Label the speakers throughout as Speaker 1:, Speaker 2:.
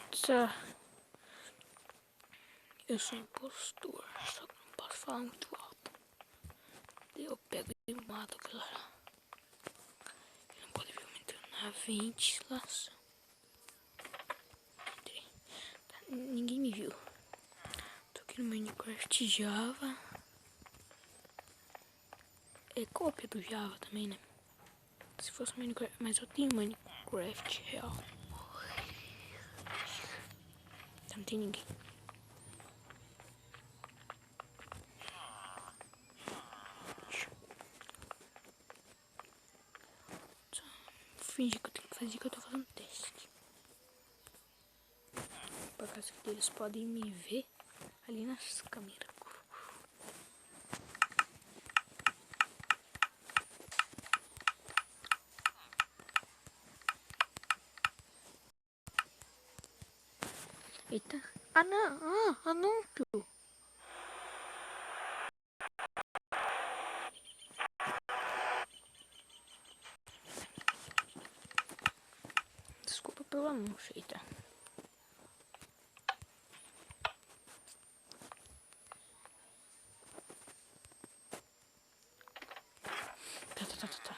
Speaker 1: Tá. Eu sou impostor, só que não posso falar muito alto. Eu pego e mato, galera. Ele não pode ver eu entrando na ventilação. Entrei. Tá, ninguém me viu. Tô aqui no Minecraft Java. É cópia do Java também, né? Se fosse Minecraft, mas eu tenho Minecraft real. Tá, não tem ninguém. Finge que eu tenho que fazer que eu tô fazendo teste. Por causa que eles podem me ver ali nas câmeras. Eita. Ah, não. Ah, anúncio. Desculpa pelo anúncio, eita. Tá.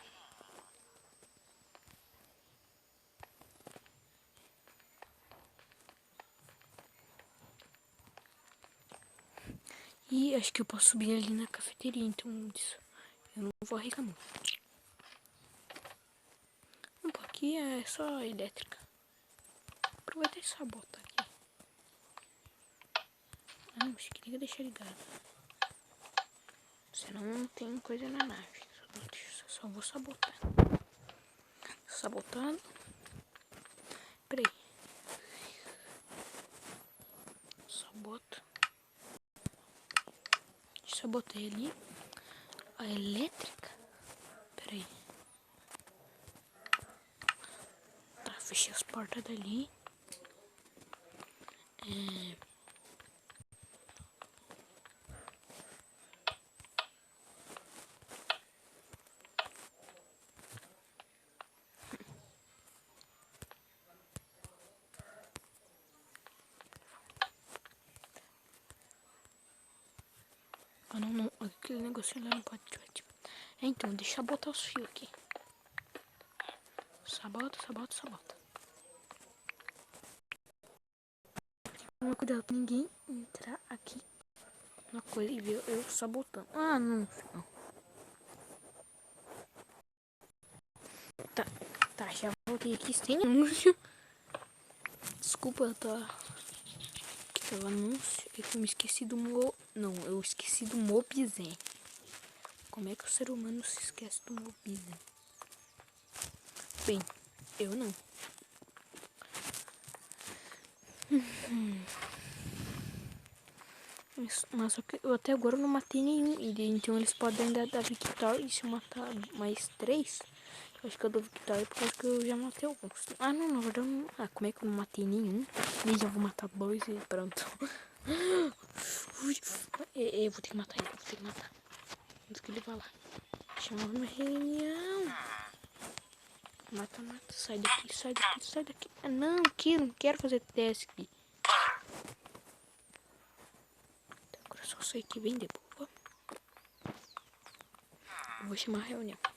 Speaker 1: E acho que eu posso subir ali na cafeteria, então isso. Eu não vou reclamar. Um pouquinho é só elétrica. Aproveitar e sabotar aqui. Ah, não, acho que tem que deixar ligado. Senão não tem coisa na nave. Só vou sabotar. Sabotando. Peraí. Sabota. Sabotei ali. A elétrica. Peraí. Tá, fechei as portas dali. Ah, não. Aquele negocinho lá não pode ativar. Então, deixa eu botar os fios aqui. Sabota. Toma cuidado pra ninguém entrar aqui na coisa e ver eu sabotando. Ah, não. Tá, já voltei aqui sem anúncio. Desculpa, tá. Que tava anúncio. É que eu me esqueci do Não, eu esqueci do Mobizen. Como é que o ser humano se esquece do Mobizen? Bem, eu não. Mas eu até agora não matei nenhum. Então eles podem ainda dar victória. E se eu matar mais 3, eu acho que eu dou victória por causa que eu já matei alguns. Ah, não, na verdade não. Ah, como é que eu não matei nenhum? E já vou matar 2 e pronto. Eu vou ter que matar ele, Antes que ele vá lá. Chama uma reunião. Mata. Sai daqui. Ah, não, não quero fazer teste aqui. Agora só sair aqui bem de boa. Eu vou chamar a reunião. Tá.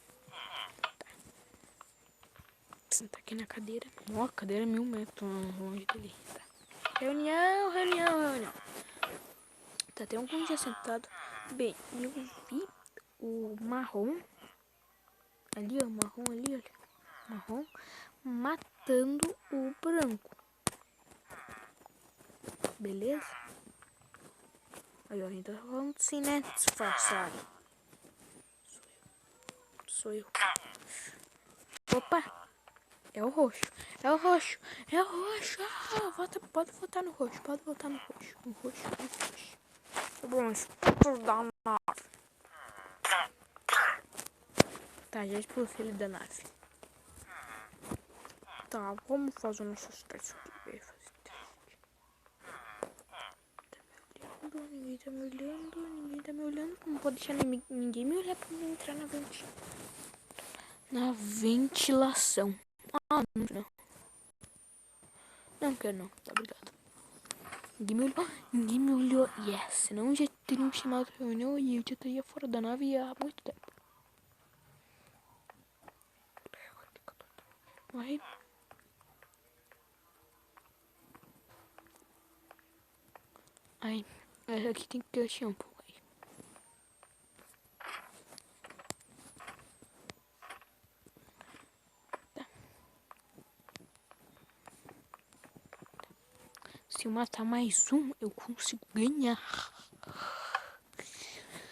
Speaker 1: Sentar aqui na cadeira. Ó, a cadeira é 1000 metros longe dele. Tá. Reunião. Tá, tem algum dia sentado. Bem, eu vi o marrom. Ali, ó, olha. Marrom. Matando o branco. Beleza? Aí, ó, ainda falando assim, né? Disfarçado. Sou eu. Opa! É o roxo. Ah, pode votar no roxo. No roxo. Bom, espírito da nave. Tá, já expulsei ele da nave. Tá, vamos fazer nossos testes aqui. Ninguém tá me olhando. Não pode deixar ninguém me olhar pra mim entrar na ventilação. Ah, não. Não quero não, tá, obrigado. Ninguém me olhou. Yes, senão já teriam chamado reunião e eu já estaria fora da nave há muito tempo. Vai. Ai, aqui tem que ter shampoo. Aí. Tá. Se eu matar mais um, eu consigo ganhar.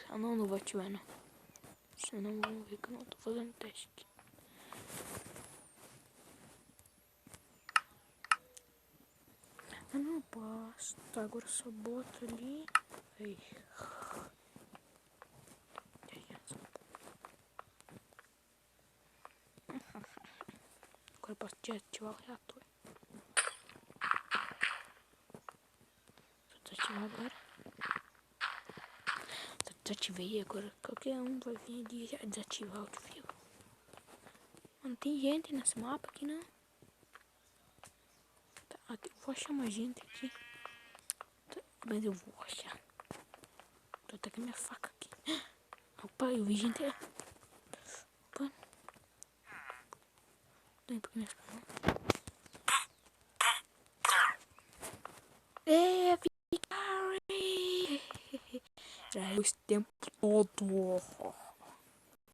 Speaker 1: Ah, não vou ativar, não. Senão vão ver que eu não tô fazendo teste aqui. Ah, não posso. Tá, agora só bota ali. Aí. Agora eu posso desativar o reator. Vou desativar agora. Desativei agora. Qualquer um vai vir ali já desativar o fio. Não tem gente nesse mapa aqui, não. Tá, eu vou achar mais gente aqui. Tá, mas eu vou achar. Tô até com a minha faca aqui. Opa, eu vi gente. Opa. Tô indo pra minha faca. É, Victory! Já é o tempo todo.